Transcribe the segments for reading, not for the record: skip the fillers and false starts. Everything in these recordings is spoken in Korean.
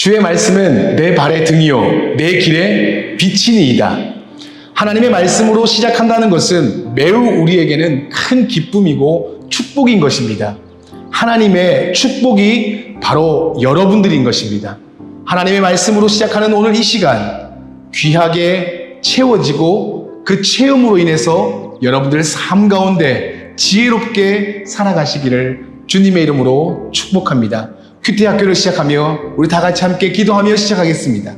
주의 말씀은 내 발의 등이요 내 길의 빛이니이다. 하나님의 말씀으로 시작한다는 것은 매우 우리에게는 큰 기쁨이고 축복인 것입니다. 하나님의 축복이 바로 여러분들인 것입니다. 하나님의 말씀으로 시작하는 오늘 이 시간 귀하게 채워지고 그 체험으로 인해서 여러분들 삶 가운데 지혜롭게 살아가시기를 주님의 이름으로 축복합니다. 큐티 학교를 시작하며 우리 다 같이 함께 기도하며 시작하겠습니다.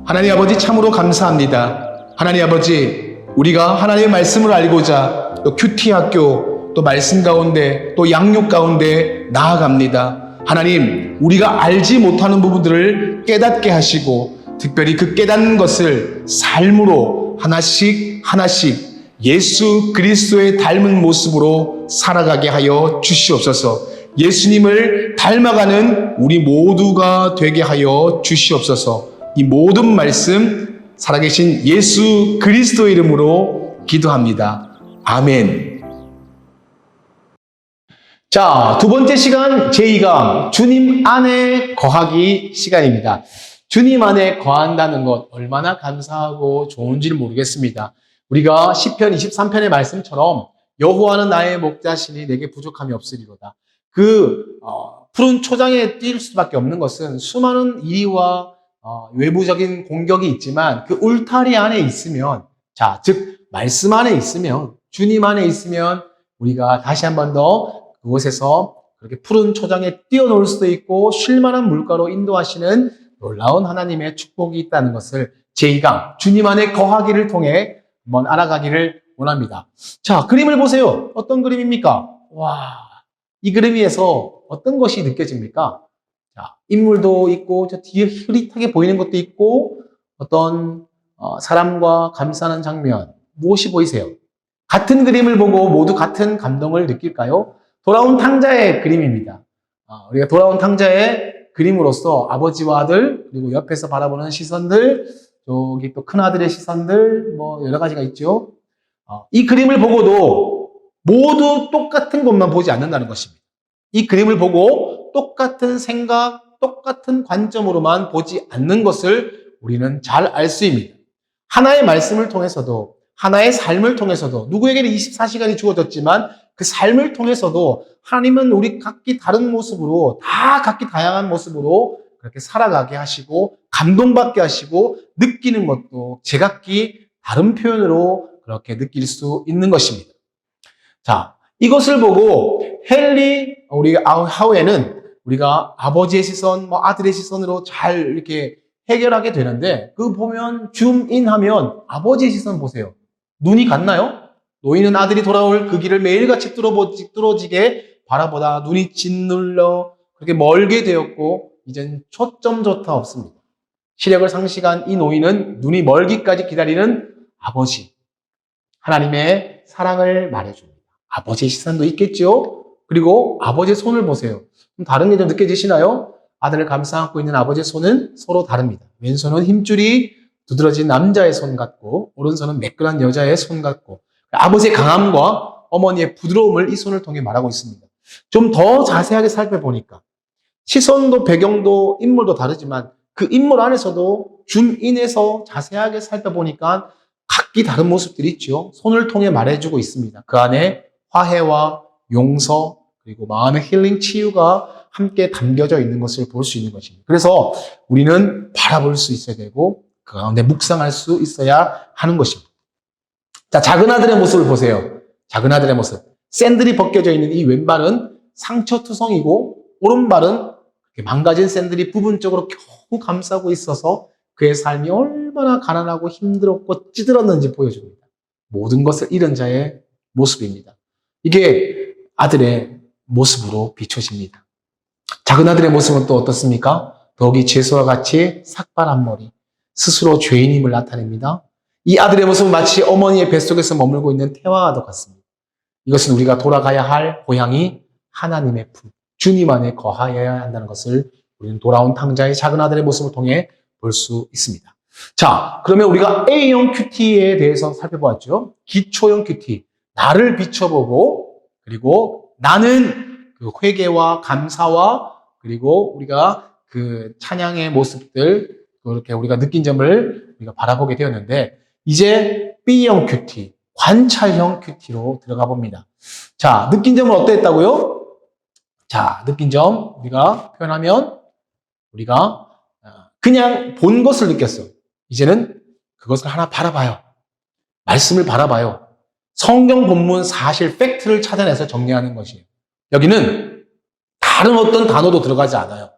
하나님 아버지 참으로 감사합니다. 하나님 아버지 우리가 하나님의 말씀을 알고자 또 큐티 학교 또 말씀 가운데 또 양육 가운데 나아갑니다. 하나님 우리가 알지 못하는 부분들을 깨닫게 하시고 특별히 그 깨닫는 것을 삶으로 하나씩 예수 그리스도의 닮은 모습으로 살아가게 하여 주시옵소서. 예수님을 닮아가는 우리 모두가 되게 하여 주시옵소서. 이 모든 말씀 살아계신 예수 그리스도의 이름으로 기도합니다. 아멘. 자, 두 번째 시간 제2강 주님 안에 거하기 시간입니다. 주님 안에 거한다는 것 얼마나 감사하고 좋은지를 모르겠습니다. 우리가 시편 23편의 말씀처럼 여호와는 나의 목자시니 내게 부족함이 없으리로다. 푸른 초장에 뛸 수밖에 없는 것은 수많은 이리와 외부적인 공격이 있지만 그 울타리 안에 있으면, 즉 말씀 안에 있으면, 주님 안에 있으면 우리가 다시 한 번 더 그곳에서 그렇게 푸른 초장에 뛰어놀 수도 있고 쉴만한 물가로 인도하시는 놀라운 하나님의 축복이 있다는 것을 제2강 주님 안에 거하기를 통해 한번 알아가기를 원합니다. 자, 그림을 보세요. 어떤 그림입니까? 와, 이 그림 위에서 어떤 것이 느껴집니까? 자, 인물도 있고 저 뒤에 흐릿하게 보이는 것도 있고 어떤 사람과 감싸는 장면, 무엇이 보이세요? 같은 그림을 보고 모두 같은 감동을 느낄까요? 돌아온 탕자의 그림입니다. 우리가 돌아온 탕자의 그림으로서 아버지와 아들, 그리고 옆에서 바라보는 시선들, 저기 또 큰아들의 시선들, 여러 가지가 있죠. 이 그림을 보고도 모두 똑같은 것만 보지 않는다는 것입니다. 이 그림을 보고 똑같은 생각, 똑같은 관점으로만 보지 않는 것을 우리는 잘 알 수 있습니다. 하나의 말씀을 통해서도, 하나의 삶을 통해서도, 누구에게는 24시간이 주어졌지만 그 삶을 통해서도 하나님은 우리 각기 다른 모습으로, 다 각기 다양한 모습으로 그렇게 살아가게 하시고 감동받게 하시고 느끼는 것도 제각기 다른 표현으로 그렇게 느낄 수 있는 것입니다. 자, 이것을 보고 우리 하우에는 우리가 아버지의 시선, 아들의 시선으로 잘 이렇게 해결하게 되는데 그 보면 줌인하면 아버지의 시선 보세요. 눈이 같나요? 노인은 아들이 돌아올 그 길을 매일같이 뚫어지게 바라보다 눈이 짓눌려 그렇게 멀게 되었고 이젠 초점조차 없습니다. 시력을 상실한 이 노인은 눈이 멀기까지 기다리는 아버지, 하나님의 사랑을 말해줍니다. 아버지의 시선도 있겠죠? 그리고 아버지의 손을 보세요. 다른 게 좀 느껴지시나요? 아들을 감싸 안고 있는 아버지의 손은 서로 다릅니다. 왼손은 힘줄이 두드러진 남자의 손 같고 오른손은 매끈한 여자의 손 같고 아버지의 강함과 어머니의 부드러움을 이 손을 통해 말하고 있습니다. 좀 더 자세하게 살펴보니까 시선도 배경도 인물도 다르지만 그 인물 안에서도 줌인해서 자세하게 살펴보니까 각기 다른 모습들이 있죠. 손을 통해 말해주고 있습니다. 그 안에 화해와 용서 그리고 마음의 힐링, 치유가 함께 담겨져 있는 것을 볼 수 있는 것입니다. 그래서 우리는 바라볼 수 있어야 되고 그 가운데 묵상할 수 있어야 하는 것입니다. 자, 작은 아들의 모습을 보세요. 작은 아들의 모습. 샌들이 벗겨져 있는 이 왼발은 상처투성이고 오른발은 망가진 샌들이 부분적으로 겨우 감싸고 있어서 그의 삶이 얼마나 가난하고 힘들었고 찌들었는지 보여줍니다. 모든 것을 잃은 자의 모습입니다. 이게 아들의 모습으로 비춰집니다. 작은 아들의 모습은 또 어떻습니까? 더욱이 죄수와 같이 삭발한 머리, 스스로 죄인임을 나타냅니다. 이 아들의 모습은 마치 어머니의 뱃속에서 머물고 있는 태화와도 같습니다. 이것은 우리가 돌아가야 할 고향이 하나님의 품, 주님 안에 거하여야 한다는 것을 우리는 돌아온 탕자의 작은 아들의 모습을 통해 볼 수 있습니다. 자, 그러면 우리가 A형 큐티에 대해서 살펴보았죠. 기초형 큐티, 나를 비춰보고 그리고 나는 그 회개와 감사와 그리고 우리가 그 찬양의 모습들, 이렇게 우리가 느낀 점을 우리가 바라보게 되었는데, 이제 B형 큐티, 관찰형 큐티로 들어가 봅니다. 자, 느낀 점은 어땠다고요? 자, 느낀 점 우리가 표현하면 우리가 그냥 본 것을 느꼈어. 이제는 그것을 하나 바라봐요. 말씀을 바라봐요. 성경 본문 사실 팩트를 찾아내서 정리하는 것이에요. 여기는 다른 어떤 단어도 들어가지 않아요.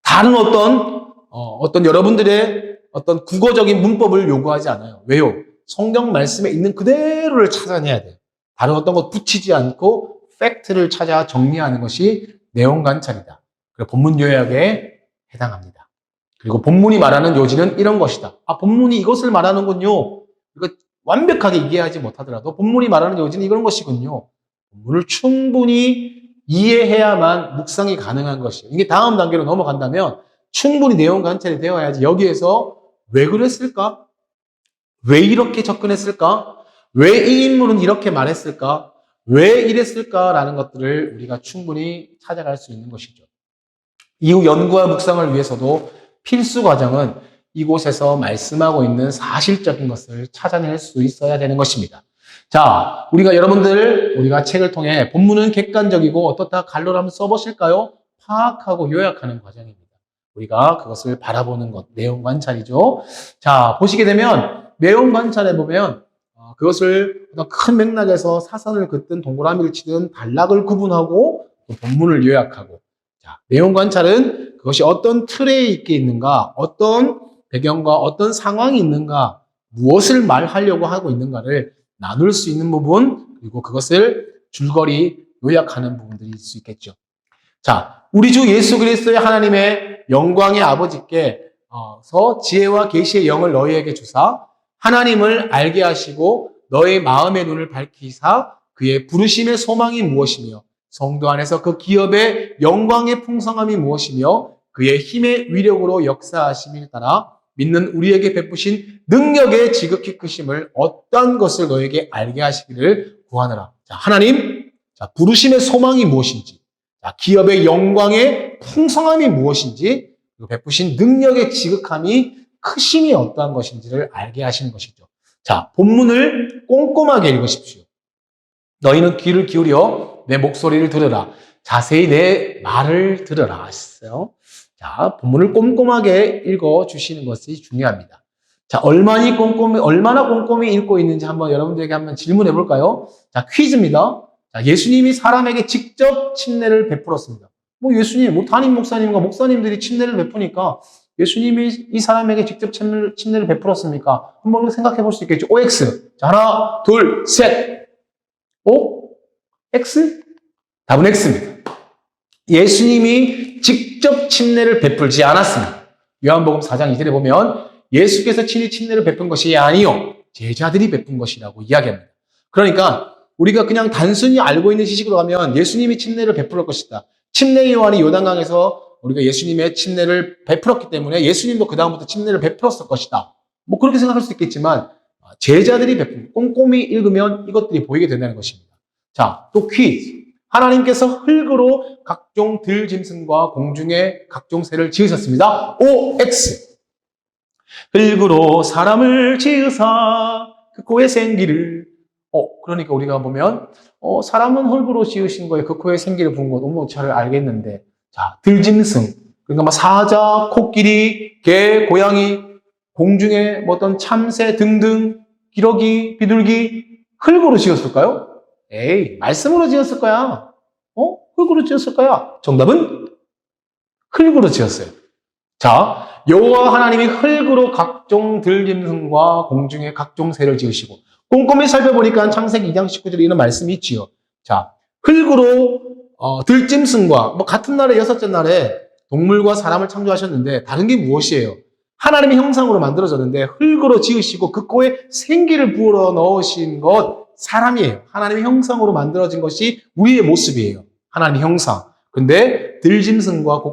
다른 어떤 여러분들의 어떤 국어적인 문법을 요구하지 않아요. 왜요? 성경 말씀에 있는 그대로를 찾아내야 돼요. 다른 어떤 것 붙이지 않고 팩트를 찾아 정리하는 것이 내용 관찰이다. 그리고 본문 요약에 해당합니다. 그리고 본문이 말하는 요지는 이런 것이다. 아, 본문이 이것을 말하는군요. 이거 완벽하게 이해하지 못하더라도 본문이 말하는 요지는 이런 것이군요. 본문을 충분히 이해해야만 묵상이 가능한 것이에요. 이게 다음 단계로 넘어간다면 충분히 내용 관찰이 되어야지 여기에서 왜 그랬을까? 왜 이렇게 접근했을까? 왜 이 인물은 이렇게 말했을까? 왜 이랬을까라는 것들을 우리가 충분히 찾아갈 수 있는 것이죠. 이후 연구와 묵상을 위해서도 필수 과정은 이곳에서 말씀하고 있는 사실적인 것을 찾아낼 수 있어야 되는 것입니다. 자, 우리가 책을 통해 본문은 객관적이고 어떻다 갈로를 한번 써보실까요? 파악하고 요약하는 과정입니다. 우리가 그것을 바라보는 것, 내용 관찰이죠. 자, 보시게 되면 내용 관찰해 보면 그것을 큰 맥락에서 사선을 긋든 동그라미를 치든 단락을 구분하고 본문을 요약하고, 자, 내용 관찰은 그것이 어떤 틀에 있게 있는가, 어떤 배경과 어떤 상황이 있는가, 무엇을 말하려고 하고 있는가를 나눌 수 있는 부분, 그리고 그것을 줄거리 요약하는 부분들이 있을 수 있겠죠. 자, 우리 주 예수 그리스도의 하나님의 영광의 아버지께서 지혜와 계시의 영을 너희에게 주사 하나님을 알게 하시고 너의 마음의 눈을 밝히사 그의 부르심의 소망이 무엇이며 성도 안에서 그 기업의 영광의 풍성함이 무엇이며 그의 힘의 위력으로 역사하심을 따라 믿는 우리에게 베푸신 능력의 지극히 크심을 어떤 것을 너에게 알게 하시기를 구하노라. 자, 하나님, 자, 부르심의 소망이 무엇인지, 자, 기업의 영광의 풍성함이 무엇인지, 그리고 베푸신 능력의 지극함이 크심이 어떠한 것인지를 알게 하시는 것이죠. 자, 본문을 꼼꼼하게 읽으십시오. 너희는 귀를 기울여 내 목소리를 들으라. 자세히 내 말을 들으라 하셨어요. 자, 본문을 꼼꼼하게 읽어주시는 것이 중요합니다. 자, 얼마나 꼼꼼히 읽고 있는지 한번 여러분들에게 한번 질문해 볼까요? 자, 퀴즈입니다. 자, 예수님이 사람에게 직접 침례를 베풀었습니다. 예수님, 담임 목사님과 목사님들이 침례를 베푸니까 예수님이 이 사람에게 직접 침례를 베풀었습니까? 한번 생각해 볼 수 있겠죠. OX. 자, 하나, 둘, 셋. O? X? 답은 X입니다. 예수님이 직접 침례를 베풀지 않았습니다. 요한복음 4장 2절에 보면 예수께서 친히 침례를 베푼 것이 아니요 제자들이 베푼 것이라고 이야기합니다. 그러니까 우리가 그냥 단순히 알고 있는 지식으로 가면 예수님이 침례를 베풀 것이다. 침례 요한이 요단강에서 우리가 예수님의 침례를 베풀었기 때문에 예수님도 그 다음부터 침례를 베풀었을 것이다. 그렇게 생각할 수 있겠지만 제자들이 베푼, 꼼꼼히 읽으면 이것들이 보이게 된다는 것입니다. 자, 또 퀴즈. 하나님께서 흙으로 각종 들짐승과 공중의 각종 새를 지으셨습니다. OX. 흙으로 사람을 지으사 그 코의 생기를. 그러니까 우리가 보면 사람은 흙으로 지으신 거에 그 코에 생기를 부은 거 너무 잘 알겠는데, 자, 들짐승, 그러니까 사자, 코끼리, 개, 고양이, 공중에 어떤 참새 등등, 기러기, 비둘기, 흙으로 지었을까요? 에이, 말씀으로 지었을 거야. 흙으로 지었을 거야. 정답은 흙으로 지었어요. 자, 여호와 하나님이 흙으로 각종 들짐승과 공중의 각종 새를 지으시고, 꼼꼼히 살펴보니까 창세기 2장 19절에 이런 말씀이 있지요. 자, 흙으로 들짐승과 같은 날에 여섯째 날에 동물과 사람을 창조하셨는데 다른 게 무엇이에요? 하나님의 형상으로 만들어졌는데 흙으로 지으시고 그 코에 생기를 부어 넣으신 것 사람이에요. 하나님의 형상으로 만들어진 것이 우리의 모습이에요. 하나님의 형상. 근데 들짐승과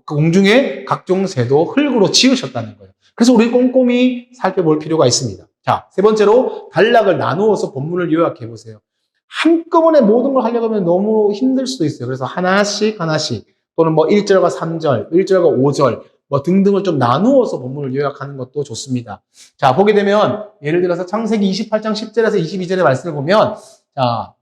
공중의 각종 새도 흙으로 지으셨다는 거예요. 그래서 우리 꼼꼼히 살펴볼 필요가 있습니다. 자, 세 번째로 단락을 나누어서 본문을 요약해 보세요. 한꺼번에 모든 걸 하려고 하면 너무 힘들 수도 있어요. 그래서 하나씩 또는 뭐 1절과 3절, 1절과 5절, 뭐 등등을 좀 나누어서 본문을 요약하는 것도 좋습니다. 자, 보게 되면 예를 들어서 창세기 28장 10절에서 22절의 말씀을 보면 자,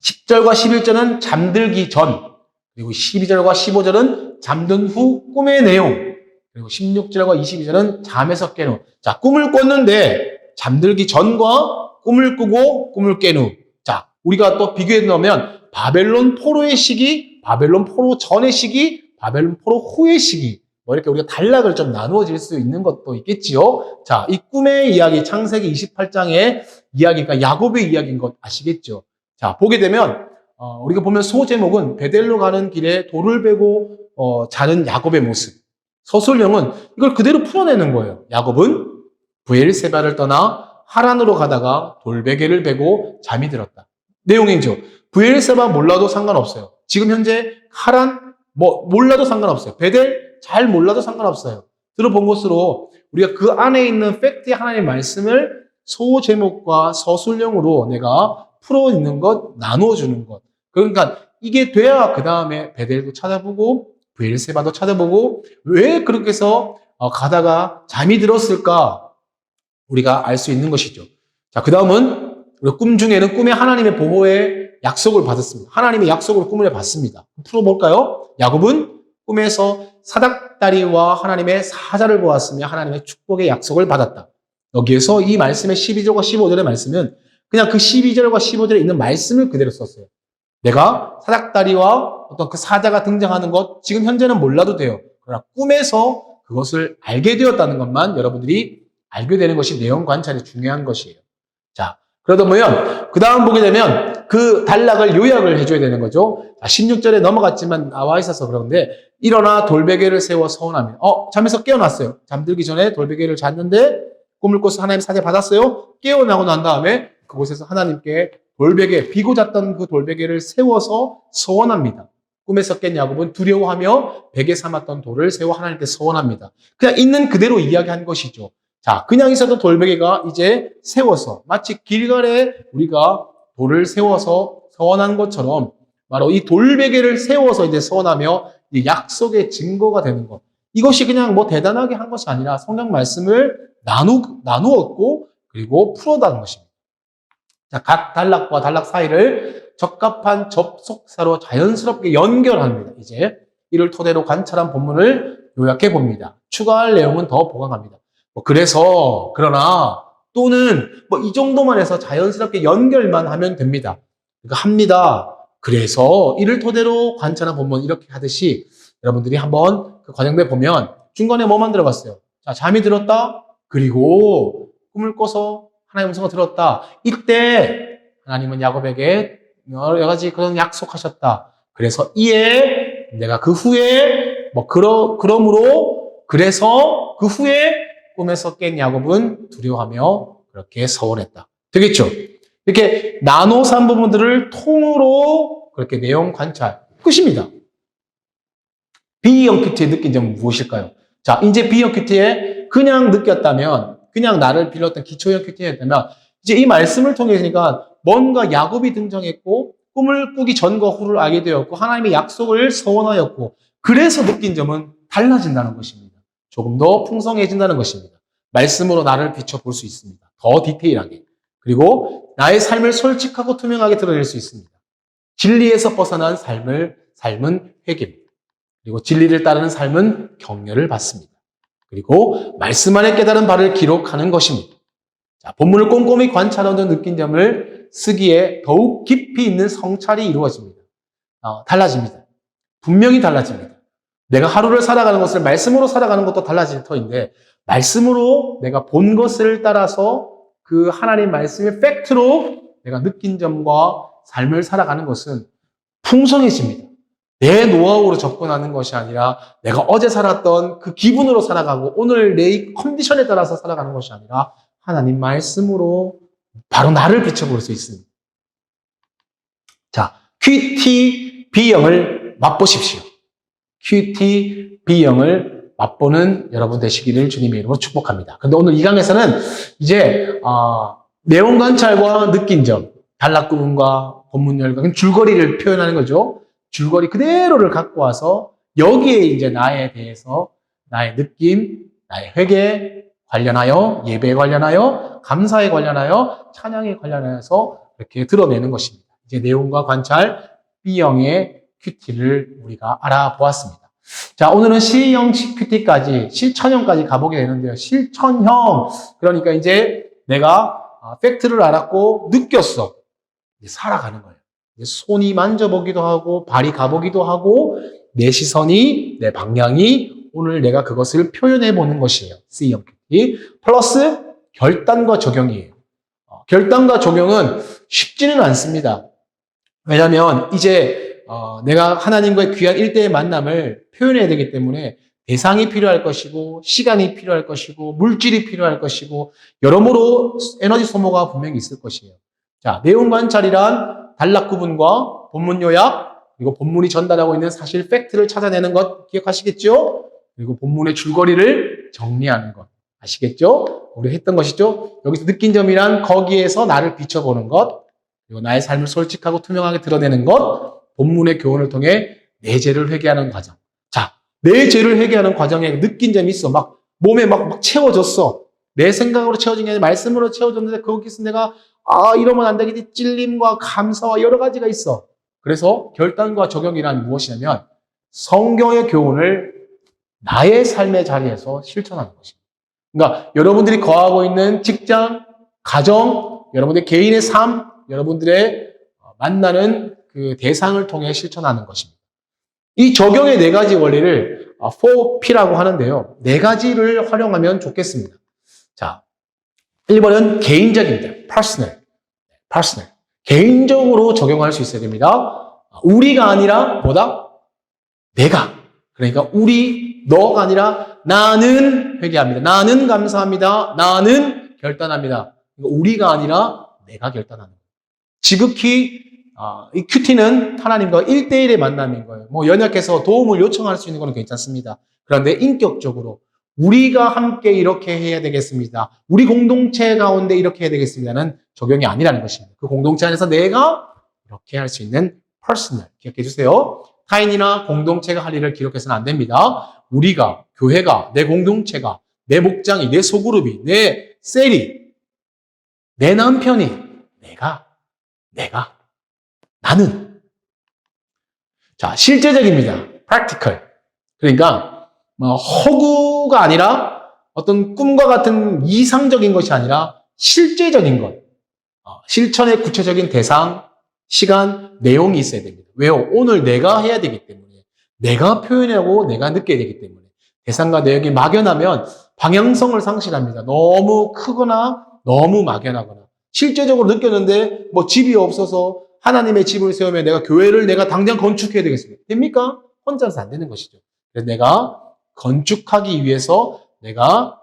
10절과 11절은 잠들기 전, 그리고 12절과 15절은 잠든 후 꿈의 내용, 그리고 16절과 22절은 잠에서 깬 후. 자, 꿈을 꿨는데 잠들기 전과 꿈을 꾸고 꿈을 깬 후. 자, 우리가 또 비교해 놓으면 바벨론 포로의 시기, 바벨론 포로 전의 시기, 바벨론 포로 후의 시기. 뭐 이렇게 우리가 단락을 좀 나누어질 수 있는 것도 있겠지요. 자, 이 꿈의 이야기, 창세기 28장의 이야기가 야곱의 이야기인 것 아시겠죠? 자, 보게 되면 우리가 보면 소제목은 베델로 가는 길에 돌을 베고 자는 야곱의 모습. 서술형은 이걸 그대로 풀어내는 거예요. 야곱은 브엘세바를 떠나 하란으로 가다가 돌베개를 베고 잠이 들었다. 내용이죠. 브엘세바 몰라도 상관없어요. 지금 현재 하란 몰라도 상관없어요. 베델 잘 몰라도 상관없어요. 들어본 것으로 우리가 그 안에 있는 팩트의 하나님의 말씀을 소제목과 서술형으로 내가 풀어 있는 것, 나누어 주는 것. 그러니까 이게 돼야 그 다음에 베델도 찾아보고 브엘세바도 찾아보고 왜 그렇게 해서 가다가 잠이 들었을까 우리가 알 수 있는 것이죠. 자, 그 다음은 우리 꿈 중에는 꿈에 하나님의 보호의 약속을 받았습니다. 하나님의 약속을 꿈에 받습니다. 풀어볼까요? 야곱은 꿈에서 사닥다리와 하나님의 사자를 보았으며 하나님의 축복의 약속을 받았다. 여기에서 이 말씀의 12절과 15절의 말씀은 그냥 그 12절과 15절에 있는 말씀을 그대로 썼어요. 내가 사닥다리와 어떤 그 사자가 등장하는 것 지금 현재는 몰라도 돼요. 그러나 꿈에서 그것을 알게 되었다는 것만 여러분들이 알게 되는 것이 내용 관찰이 중요한 것이에요. 자, 그러다 보면 그 다음 보게 되면 그 단락을 요약을 해줘야 되는 거죠. 자, 16절에 넘어갔지만 나와 있어서 그런데 일어나 돌베개를 세워 서원하며 잠에서 깨어났어요. 잠들기 전에 돌베개를 잤는데 꿈을 꿔서 하나님 사자 받았어요. 깨어나고 난 다음에 그곳에서 하나님께 돌베개, 비고 잤던 그 돌베개를 세워서 서원합니다. 꿈에서 깬 야곱은 두려워하며 베개 삼았던 돌을 세워 하나님께 서원합니다. 그냥 있는 그대로 이야기한 것이죠. 자, 그냥 있어도 돌베개가 이제 세워서 마치 길갈에 우리가 돌을 세워서 서원한 것처럼 바로 이 돌베개를 세워서 이제 서원하며 이 약속의 증거가 되는 것. 이것이 그냥 뭐 대단하게 한 것이 아니라 성경 말씀을 나누었고 그리고 풀어다는 것입니다. 자, 각 단락과 단락 사이를 적합한 접속사로 자연스럽게 연결합니다. 이제 이를 토대로 관찰한 본문을 요약해 봅니다. 추가할 내용은 더 보강합니다. 그래서 그러나 또는 이 정도만 해서 자연스럽게 연결만 하면 됩니다. 그러니까 합니다. 그래서 이를 토대로 관찰한 본문 이렇게 하듯이 여러분들이 한번 그 과정에 보면 중간에 뭐만 들어갔어요? 자, 잠이 들었다. 그리고 꿈을 꿔서 하나님의 음성을 들었다. 이때 하나님은 야곱에게 여러 가지 그런 약속하셨다. 그래서 이에 내가 그 후에 그래서 그 후에 꿈에서 깬 야곱은 두려워하며 그렇게 서원했다. 되겠죠? 이렇게 나눠서 한 부분들을 통으로 그렇게 내용 관찰. 끝입니다. B형 큐티의 느낀 점은 무엇일까요? 자, 이제 B형 큐티에 그냥 느꼈다면 그냥 나를 빌렸던 기초형 큐티였다면 이제 이 말씀을 통해서니까 뭔가 야곱이 등장했고 꿈을 꾸기 전과 후를 알게 되었고 하나님의 약속을 서원하였고 그래서 느낀 점은 달라진다는 것입니다. 조금 더 풍성해진다는 것입니다. 말씀으로 나를 비춰볼 수 있습니다. 더 디테일하게. 그리고 나의 삶을 솔직하고 투명하게 드러낼 수 있습니다. 진리에서 벗어난 삶은 회개입니다. 그리고 진리를 따르는 삶은 격려를 받습니다. 그리고 말씀 안에 깨달은 바를 기록하는 것입니다. 자, 본문을 꼼꼼히 관찰하며 느낀 점을 쓰기에 더욱 깊이 있는 성찰이 이루어집니다. 달라집니다. 분명히 달라집니다. 내가 하루를 살아가는 것을 말씀으로 살아가는 것도 달라질 터인데 말씀으로 내가 본 것을 따라서 그 하나님 말씀의 팩트로 내가 느낀 점과 삶을 살아가는 것은 풍성해집니다. 내 노하우로 접근하는 것이 아니라 내가 어제 살았던 그 기분으로 살아가고 오늘 내 컨디션에 따라서 살아가는 것이 아니라 하나님 말씀으로 바로 나를 비춰볼 수 있습니다. 자, QT B형을 맛보십시오. QT B형을 맛보는 여러분 되시기를 주님의 이름으로 축복합니다. 근데 오늘 이 강에서는 이제 내용 관찰과 느낀 점, 단락 구문과 본문 열과 줄거리를 표현하는 거죠. 줄거리 그대로를 갖고 와서 여기에 이제 나에 대해서 나의 느낌, 나의 회개 관련하여, 예배에 관련하여, 감사에 관련하여, 찬양에 관련해서 이렇게 드러내는 것입니다. 이제 내용과 관찰, B형의 큐티를 우리가 알아보았습니다. 자, 오늘은 C형 큐티까지, 실천형까지 가보게 되는데요. 실천형, 그러니까 이제 내가 팩트를 알았고 느꼈어. 이제 살아가는 거예요. 이제 손이 만져보기도 하고 발이 가보기도 하고 내 시선이, 내 방향이 오늘 내가 그것을 표현해 보는 것이에요. C형 큐티. 플러스 결단과 적용이에요. 결단과 적용은 쉽지는 않습니다. 왜냐하면 이제 내가 하나님과의 귀한 일대의 만남을 표현해야 되기 때문에 대상이 필요할 것이고 시간이 필요할 것이고 물질이 필요할 것이고 여러모로 에너지 소모가 분명히 있을 것이에요. 자, 내용 관찰이란 단락 구분과 본문 요약, 그리고 본문이 전달하고 있는 사실 팩트를 찾아내는 것 기억하시겠죠? 그리고 본문의 줄거리를 정리하는 것 아시겠죠? 우리 했던 것이죠? 여기서 느낀 점이란 거기에서 나를 비춰보는 것, 그리고 나의 삶을 솔직하고 투명하게 드러내는 것, 본문의 교훈을 통해 내 죄를 회개하는 과정. 자, 내 죄를 회개하는 과정에 느낀 점이 있어. 막 몸에 막 채워졌어. 내 생각으로 채워진 게 아니라 말씀으로 채워졌는데 거기서 내가 이러면 안 되겠지. 찔림과 감사와 여러 가지가 있어. 그래서 결단과 적용이란 무엇이냐면 성경의 교훈을 나의 삶의 자리에서 실천하는 것입니다. 그러니까 여러분들이 거하고 있는 직장, 가정, 여러분들의 개인의 삶, 여러분들의 만나는 그 대상을 통해 실천하는 것입니다. 이 적용의 네 가지 원리를 4P라고 하는데요. 네 가지를 활용하면 좋겠습니다. 자, 1번은 개인적입니다. personal. 개인적으로 적용할 수 있어야 됩니다. 우리가 아니라 뭐다? 내가. 그러니까 너가 아니라 나는 회개합니다. 나는 감사합니다. 나는 결단합니다. 우리가 아니라 내가 결단하는 거예요. 지극히 이 큐티는 하나님과 1대1의 만남인 거예요. 뭐 연약해서 도움을 요청할 수 있는 건 괜찮습니다. 그런데 인격적으로 우리가 함께 이렇게 해야 되겠습니다. 우리 공동체 가운데 이렇게 해야 되겠습니다는 적용이 아니라는 것입니다. 그 공동체 안에서 내가 이렇게 할 수 있는 퍼스널 기억해 주세요. 타인이나 공동체가 할 일을 기록해서는 안 됩니다. 우리가, 교회가, 내 공동체가, 내 목장이, 내 소그룹이, 내 셀이, 내 남편이, 내가, 나는. 자, 실제적입니다. practical. 그러니까 허구가 아니라 어떤 꿈과 같은 이상적인 것이 아니라 실제적인 것. 실천의 구체적인 대상, 시간, 내용이 있어야 됩니다. 왜요? 오늘 내가 해야 되기 때문에. 내가 표현하고 내가 느껴야 되기 때문에. 대상과 내용이 막연하면 방향성을 상실합니다. 너무 크거나 너무 막연하거나. 실제적으로 느꼈는데 뭐 집이 없어서 하나님의 집을 세우면 내가 교회를 내가 당장 건축해야 되겠습니까? 됩니까? 혼자서 안 되는 것이죠. 그래서 내가 건축하기 위해서 내가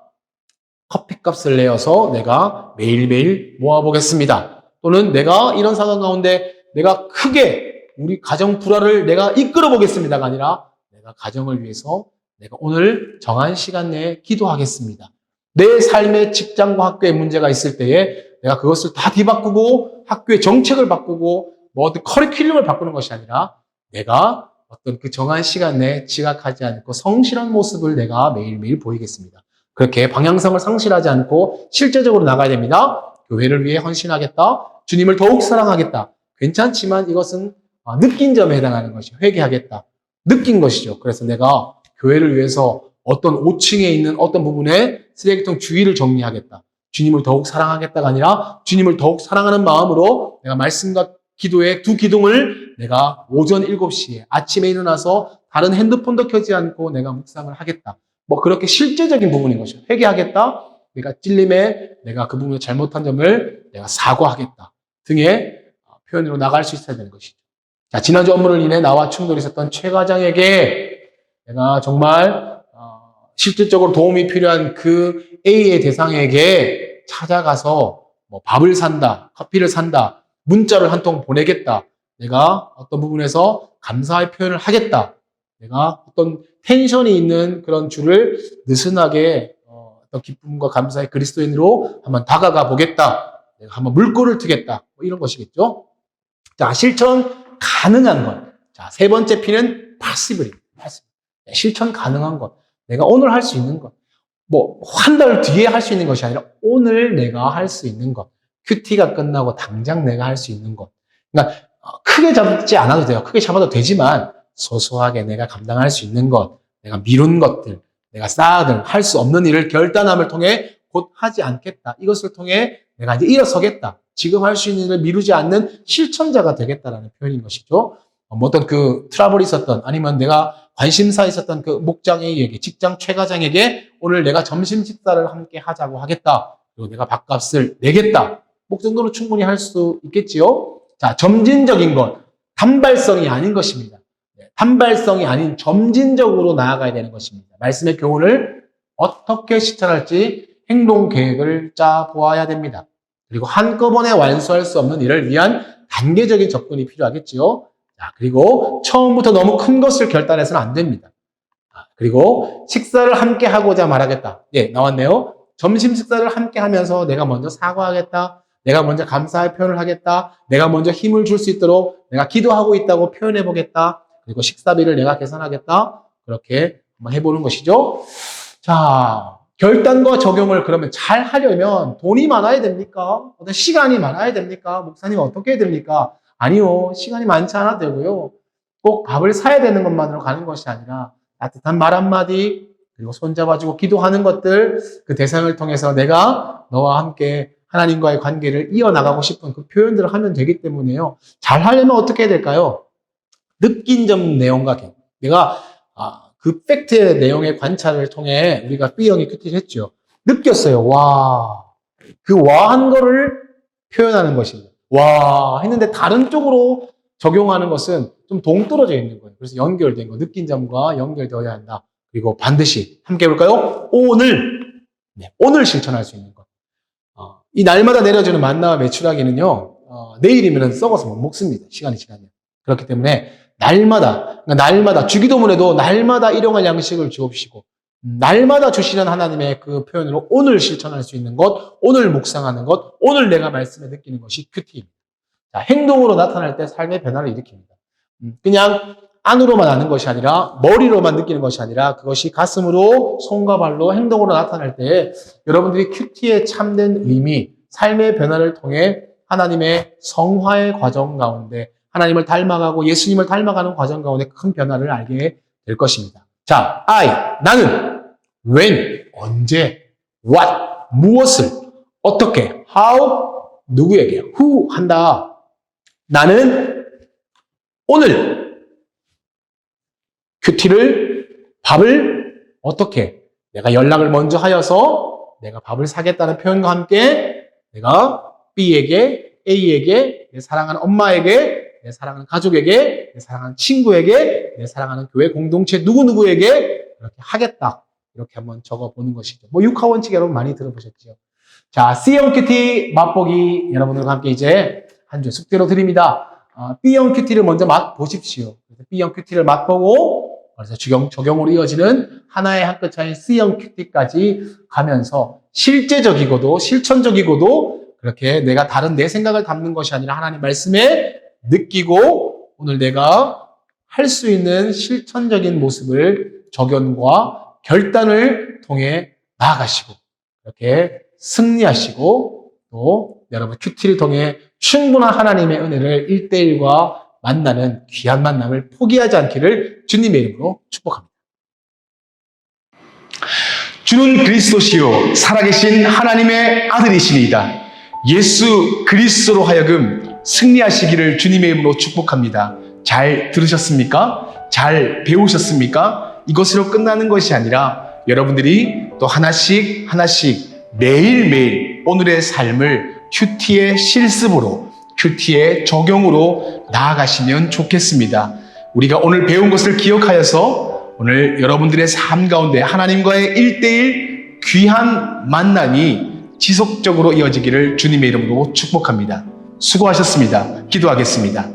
커피값을 내어서 내가 매일매일 모아보겠습니다. 또는 내가 이런 상황 가운데 내가 크게 우리 가정 불화를 내가 이끌어 보겠습니다가 아니라 내가 가정을 위해서 내가 오늘 정한 시간 내에 기도하겠습니다. 내 삶의 직장과 학교에 문제가 있을 때에 내가 그것을 다 뒤바꾸고 학교의 정책을 바꾸고 뭐 어떤 커리큘럼을 바꾸는 것이 아니라 내가 어떤 그 정한 시간 내에 지각하지 않고 성실한 모습을 내가 매일매일 보이겠습니다. 그렇게 방향성을 상실하지 않고 실제적으로 나가야 됩니다. 교회를 위해 헌신하겠다. 주님을 더욱 사랑하겠다. 괜찮지만 이것은 느낀 점에 해당하는 것이 회개하겠다. 느낀 것이죠. 그래서 내가 교회를 위해서 어떤 5층에 있는 어떤 부분에 쓰레기통 주위를 정리하겠다. 주님을 더욱 사랑하겠다가 아니라 주님을 더욱 사랑하는 마음으로 내가 말씀과 기도의 두 기둥을 내가 오전 7시에 아침에 일어나서 다른 핸드폰도 켜지 않고 내가 묵상을 하겠다. 뭐 그렇게 실제적인 부분인 것이죠. 회개하겠다. 내가 찔림에 내가 그 부분에 잘못한 점을 내가 사과하겠다. 등의 표현으로 나갈 수 있어야 되는 것이죠. 자, 지난주 업무를 인해 나와 충돌이 있었던 최 과장에게 내가 정말 실질적으로 도움이 필요한 그 A의 대상에게 찾아가서 뭐 밥을 산다, 커피를 산다, 문자를 한 통 보내겠다. 내가 어떤 부분에서 감사의 표현을 하겠다. 내가 어떤 텐션이 있는 그런 주를 느슨하게 어떤 기쁨과 감사의 그리스도인으로 한번 다가가 보겠다. 내가 한번 물꼬를 트겠다. 뭐 이런 것이겠죠. 자, 실천 가능한 것. 자, 세 번째 P는 passive입니다. 실천 가능한 것. 내가 오늘 할 수 있는 것. 뭐, 한 달 뒤에 할 수 있는 것이 아니라 오늘 내가 할 수 있는 것. 큐티가 끝나고 당장 내가 할 수 있는 것. 그러니까 크게 잡지 않아도 돼요. 크게 잡아도 되지만 소소하게 내가 감당할 수 있는 것, 내가 미룬 것들, 내가 쌓아둔 할 수 없는 일을 결단함을 통해 곧 하지 않겠다. 이것을 통해 내가 이제 일어서겠다. 지금 할 수 있는 일을 미루지 않는 실천자가 되겠다라는 표현인 것이죠. 뭐 어떤 그 트러블이 있었던 아니면 내가 관심사 있었던 그 목장에게 직장 최과장에게 오늘 내가 점심 식사를 함께 하자고 하겠다. 그리고 내가 밥값을 내겠다. 뭐 그 정도는 충분히 할 수 있겠지요. 자, 점진적인 것, 단발성이 아닌 것입니다. 단발성이 아닌 점진적으로 나아가야 되는 것입니다. 말씀의 교훈을 어떻게 실천할지 행동 계획을 짜 보아야 됩니다. 그리고 한꺼번에 완수할 수 없는 일을 위한 단계적인 접근이 필요하겠지요. 자, 그리고 처음부터 너무 큰 것을 결단해서는 안 됩니다. 그리고 식사를 함께 하고자 말하겠다. 예, 나왔네요. 점심 식사를 함께 하면서 내가 먼저 사과하겠다. 내가 먼저 감사의 표현을 하겠다. 내가 먼저 힘을 줄 수 있도록 내가 기도하고 있다고 표현해 보겠다. 그리고 식사비를 내가 계산하겠다. 그렇게 한번 해보는 것이죠. 자, 결단과 적용을 그러면 잘 하려면 돈이 많아야 됩니까? 어떤 시간이 많아야 됩니까? 목사님 어떻게 해야 됩니까? 아니요. 시간이 많지 않아도 되고요. 꼭 밥을 사야 되는 것만으로 가는 것이 아니라 따뜻한 말 한마디, 그리고 손잡아주고 기도하는 것들, 그 대상을 통해서 내가 너와 함께 하나님과의 관계를 이어나가고 싶은 그 표현들을 하면 되기 때문에요. 잘 하려면 어떻게 해야 될까요? 느낀 점 내용과 내가 그 팩트의 내용의 관찰을 통해 우리가 B형의 큐티를 했죠. 느꼈어요. 와, 그 와한 거를 표현하는 것입니다. 와 했는데 다른 쪽으로 적용하는 것은 좀 동떨어져 있는 거예요. 그래서 연결된 거, 느낀 점과 연결되어야 한다. 그리고 반드시 함께 해볼까요? 오늘, 네, 오늘 실천할 수 있는 것. 이 날마다 내려주는 만나와 메추라기는요, 내일이면 썩어서 못 먹습니다. 시간이 지나면. 그렇기 때문에 날마다 주기도문에도 날마다 일용할 양식을 주옵시고 날마다 주시는 하나님의 그 표현으로 오늘 실천할 수 있는 것, 오늘 묵상하는 것, 오늘 내가 말씀에 느끼는 것이 큐티입니다. 자, 행동으로 나타날 때 삶의 변화를 일으킵니다. 그냥 안으로만 아는 것이 아니라 머리로만 느끼는 것이 아니라 그것이 가슴으로 손과 발로 행동으로 나타날 때 여러분들이 큐티의 참된 의미, 삶의 변화를 통해 하나님의 성화의 과정 가운데 하나님을 닮아가고 예수님을 닮아가는 과정 가운데 큰 변화를 알게 될 것입니다. 자, 나는 when, 언제, what, 무엇을, 어떻게, how, 누구에게, who 한다. 나는 오늘 큐티를, 밥을 어떻게, 내가 연락을 먼저 하여서 내가 밥을 사겠다는 표현과 함께 내가 B에게, A에게, 내 사랑하는 엄마에게, 내 사랑하는 가족에게, 내 사랑하는 친구에게, 내 사랑하는 교회 공동체 누구누구에게 이렇게 하겠다. 이렇게 한번 적어보는 것이죠. 뭐 육하원칙 여러분 많이 들어보셨죠? 자, C형 큐티 맛보기 여러분들과 함께 이제 한 주 숙제로 드립니다. B형 큐티를 먼저 맛보십시오. B형 큐티를 맛보고 그래서 적용으로 이어지는 하나의 한 끗 차이인 C형 큐티까지 가면서 실제적이고도 실천적이고도 그렇게 내가 다른 내 생각을 담는 것이 아니라 하나님 말씀에 느끼고 오늘 내가 할 수 있는 실천적인 모습을 적용과 결단을 통해 나아가시고 이렇게 승리하시고 또 여러분 큐티를 통해 충분한 하나님의 은혜를 1대1과 만나는 귀한 만남을 포기하지 않기를 주님의 이름으로 축복합니다. 주는 그리스도시요 살아계신 하나님의 아들이시니이다. 예수 그리스도로 하여금 승리하시기를 주님의 이름으로 축복합니다. 잘 들으셨습니까? 잘 배우셨습니까? 이것으로 끝나는 것이 아니라 여러분들이 또 하나씩 매일매일 오늘의 삶을 큐티의 실습으로 큐티의 적용으로 나아가시면 좋겠습니다. 우리가 오늘 배운 것을 기억하여서 오늘 여러분들의 삶 가운데 하나님과의 1대1 귀한 만남이 지속적으로 이어지기를 주님의 이름으로 축복합니다. 수고하셨습니다. 기도하겠습니다.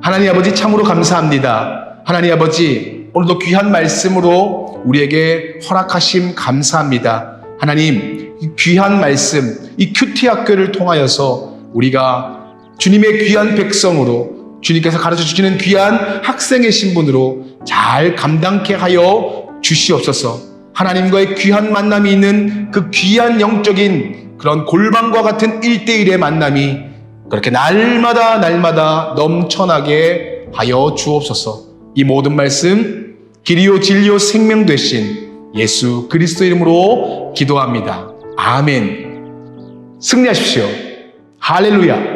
하나님 아버지 참으로 감사합니다. 하나님 아버지 오늘도 귀한 말씀으로 우리에게 허락하심 감사합니다. 하나님 이 귀한 말씀 이 큐티 학교를 통하여서 우리가 주님의 귀한 백성으로 주님께서 가르쳐 주시는 귀한 학생의 신분으로 잘 감당케 하여 주시옵소서. 하나님과의 귀한 만남이 있는 그 귀한 영적인 그런 골방과 같은 1대1의 만남이 그렇게 날마다 넘쳐나게 하여 주옵소서. 이 모든 말씀 길이요 진리요 생명 되신 예수 그리스도 이름으로 기도합니다. 아멘. 승리하십시오. 할렐루야.